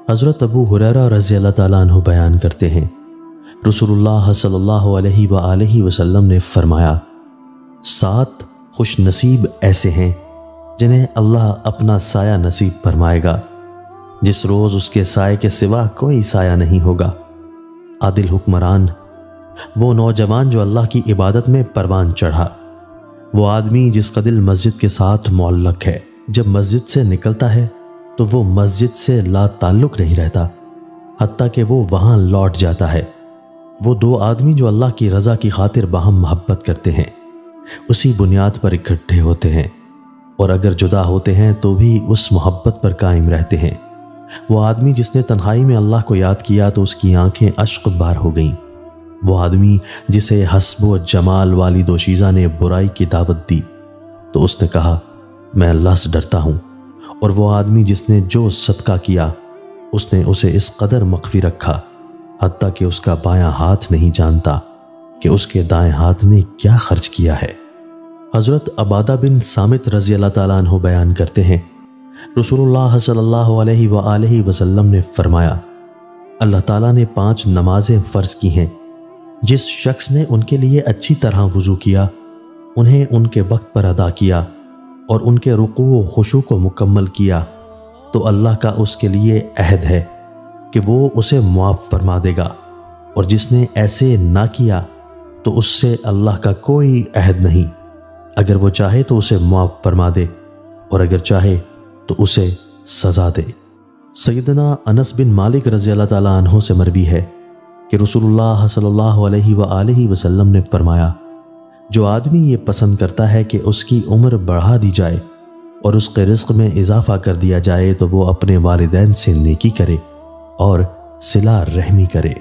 حضرت ابو ہریرہ رضی اللہ تعالیٰ عنہ بیان کرتے ہیں، رسول اللہ صلی اللہ علیہ وآلہ وسلم نے فرمایا، 7 خوش نصیب ایسے ہیں جنہیں اللہ اپنا سایہ نصیب فرمائے گا، جس روز اس کے سائے کے سوا کوئی سایہ نہیں ہوگا۔ عادل حکمران، وہ نوجوان جو اللہ کی عبادت میں پروان چڑھا، وہ آدمی جس کا دل مسجد کے ساتھ معلق ہے، جب مسجد سے نکلتا ہے تو وہ مسجد سے لا تعلق نہیں رہتا حتیٰ کہ وہ وہاں لوٹ جاتا ہے۔ وہ 2 آدمی جو اللہ کی رضا کی خاطر باہم محبت کرتے ہیں، اسی بنیاد پر اکٹھے ہوتے ہیں، اور اگر جدا ہوتے ہیں تو بھی اس محبت پر قائم رہتے ہیں۔ وہ آدمی جس نے تنہائی میں اللہ کو یاد کیا تو اس کی آنکھیں اشک بار ہو گئیں۔ وہ آدمی جسے حسب و جمال والی دوشیزہ نے برائی کی دعوت دی تو اس نے کہا، میں اللہ سے ڈرتا ہوں۔ اور وہ آدمی جس نے جو صدقہ کیا اس نے اسے اس قدر مخفی رکھا حتیٰ کہ اس کا بایاں ہاتھ نہیں جانتا کہ اس کے دائیں ہاتھ نے کیا خرچ کیا ہے۔ حضرت عبادہ بن صامت رضی اللہ تعالیٰ عنہ بیان کرتے ہیں، رسول اللہ صلی اللہ علیہ وآلہ وسلم نے فرمایا، اللہ تعالیٰ نے 5 نمازیں فرض کی ہیں، جس شخص نے ان کے لیے اچھی طرح وضو کیا، انہیں ان کے وقت پر ادا کیا اور ان کے رکوع و خشوع کو مکمل کیا تو اللہ کا اس کے لیے عہد ہے کہ وہ اسے معاف فرما دے گا، اور جس نے ایسے نہ کیا تو اس سے اللہ کا کوئی عہد نہیں، اگر وہ چاہے تو اسے معاف فرما دے اور اگر چاہے تو اسے سزا دے۔ سیدنا انس بن مالک رضی اللہ تعالیٰ عنہ سے مروی ہے کہ رسول اللہ صلی اللہ علیہ وآلہ وسلم نے فرمایا، جو آدمی یہ پسند کرتا ہے کہ اس کی عمر بڑھا دی جائے اور اس کے رزق میں اضافہ کر دیا جائے تو وہ اپنے والدین سے نیکی کرے اور صلہ رحمی کرے۔